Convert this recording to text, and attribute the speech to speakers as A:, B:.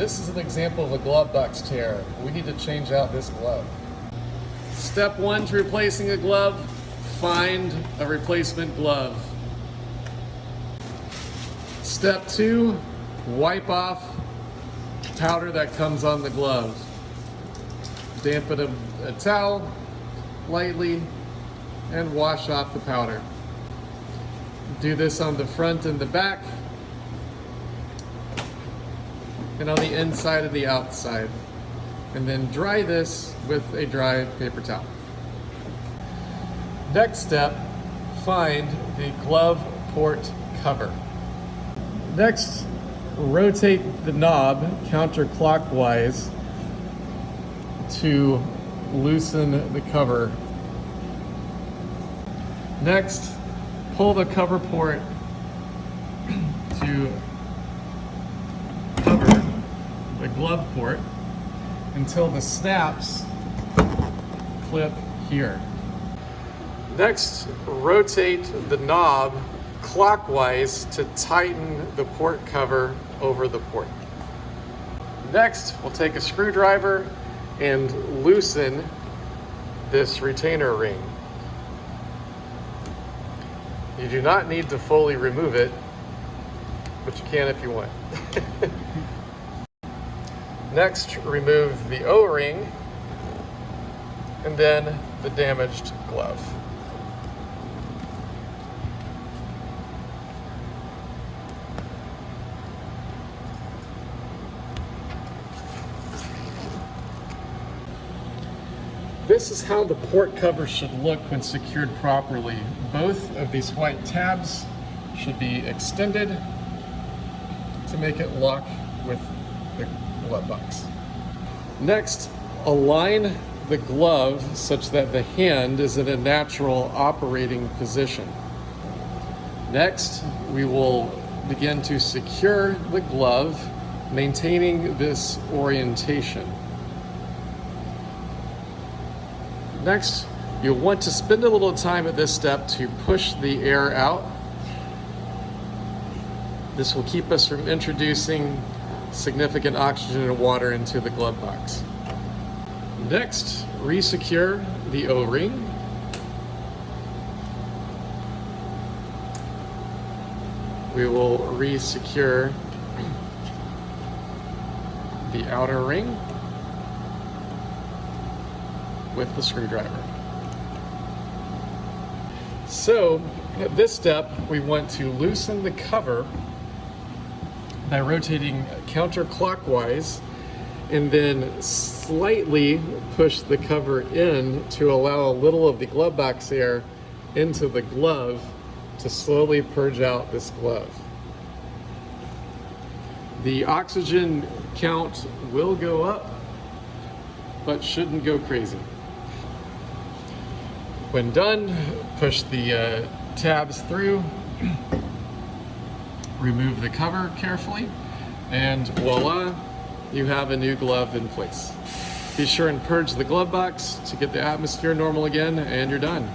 A: This is an example of a glove box tear. We need to change out this glove. Step one to replacing a glove, find a replacement glove. Step two, wipe off powder that comes on the glove. Dampen a towel lightly and wash off the powder. Do this on the front and the back, and on the inside and the outside. And then dry this with a dry paper towel. Next step, find the glove port cover. Next, rotate the knob counterclockwise to loosen the cover. Next, pull the cover port to cover the glove port until the snaps clip here. Next, rotate the knob clockwise to tighten the port cover over the port. Next, we'll take a screwdriver and loosen this retainer ring. You do not need to fully remove it, but you can if you want. Next, remove the O-ring and then the damaged glove. This is how the port cover should look when secured properly. Both of these white tabs should be extended to make it lock with the glove box. Next, align the glove such that the hand is in a natural operating position. Next, we will begin to secure the glove, maintaining this orientation. Next, you'll want to spend a little time at this step to push the air out. This will keep us from introducing significant oxygen and water into the glove box. Next, resecure the O-ring. We will resecure the outer ring with the screwdriver. So at this step, we want to loosen the cover by rotating counterclockwise and then slightly push the cover in to allow a little of the glove box air into the glove to slowly purge out this glove. The oxygen count will go up, but shouldn't go crazy. When done, push the tabs through, remove the cover carefully, and voila, you have a new glove in place. Be sure and purge the glove box to get the atmosphere normal again, and you're done.